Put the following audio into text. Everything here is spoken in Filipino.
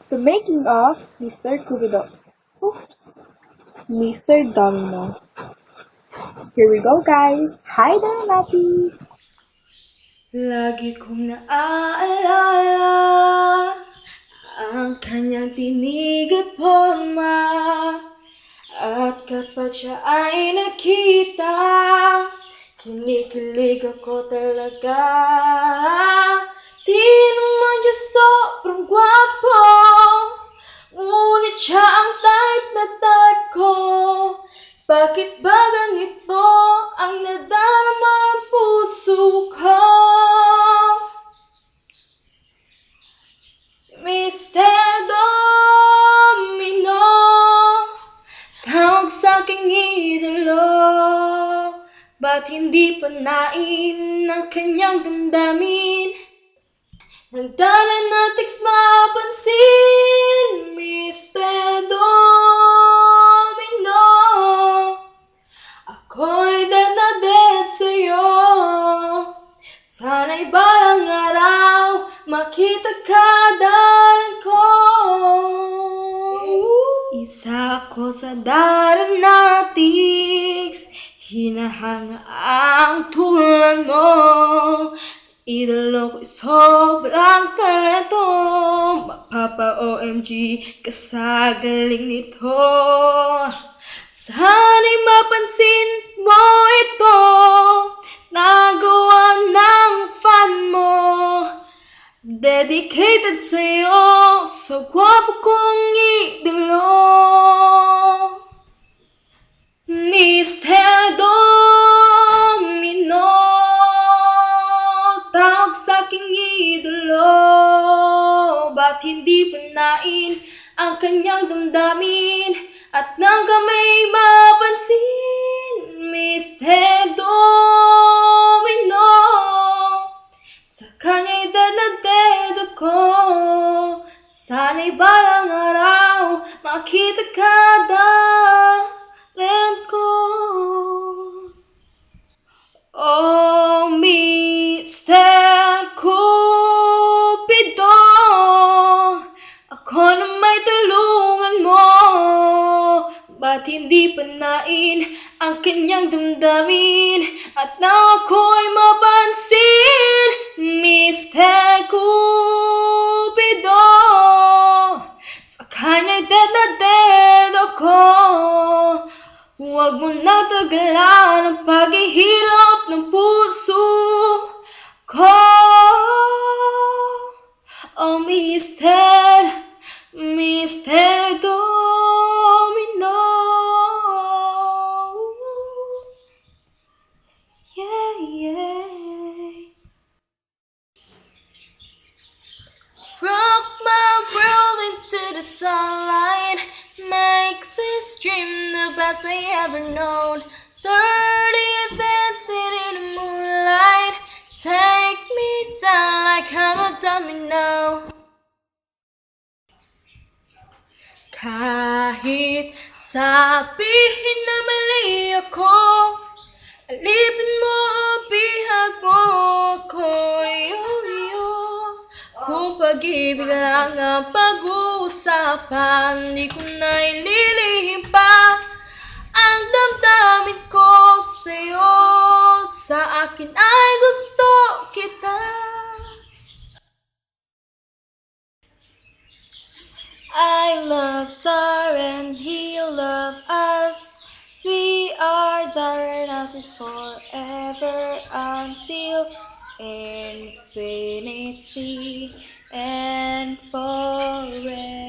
The making of Mr. Cupido. Oops, Mr. Domino. Here we go, guys. Hi there, Matty. Lagi kong naaalala ang kanyang tinig at porma. At kapag siya ay nakita, kinikilig ako talaga. Di naman siya sobrang gwapo, ngunit siya ang type na type ko. Bakit ba ganito ang nadarama ng puso ko? Mr. Domino, tawag sa'king idolo. Ba't hindi panain ng kanyang damdamin? Nagdala na text mapansin, Mr. Domino. Ako'y dead na dead sa'yo. Sana'y balang araw makita ka dalan ko. Isa ako sa daranatics, hinahanga ang tulad mo. Idolo ko'y sobrang talento, mapapa-OMG ka sa galing nito. Sana'y mapansin mo ito, nagawa ng fan mo. Dedicated sa'yo, sa gwapo kong idolo. Mr. Domino, tawag sa'king idolo. Ba't hindi panain ang kanyang damdamin at nagamay mapansin, Mr. Domino. Sa kanya'y dead na dead ako. Sana'y balang araw makita ka dalan ko. Oh, Mr. Cupido, ako na may tulungan mo. Ba't hindi panain ang kanyang damdamin at na ako'y mapansin, Mr. Cupido. Sa kanya'y dead na dead ako. Huwag mo na tagalan ang paghihirap ng puso ko. Oh, Mr. Domino. Yeah, yeah. Rock my world into the sunlight, make this dream the best I ever known. 30th dancing in the moonlight, take me down like I'm a domino. Kahit sabihin na mali ako, alipin mo o bihag mo ako, iyo. Kung pag-ibig lang ang pag-uusapan, di ko na ililihim pa ang damdamin ko sa'yo. Sa akin ay gusto kita. I love Darren, he'll love us. We are Darren artists forever until infinity and forever.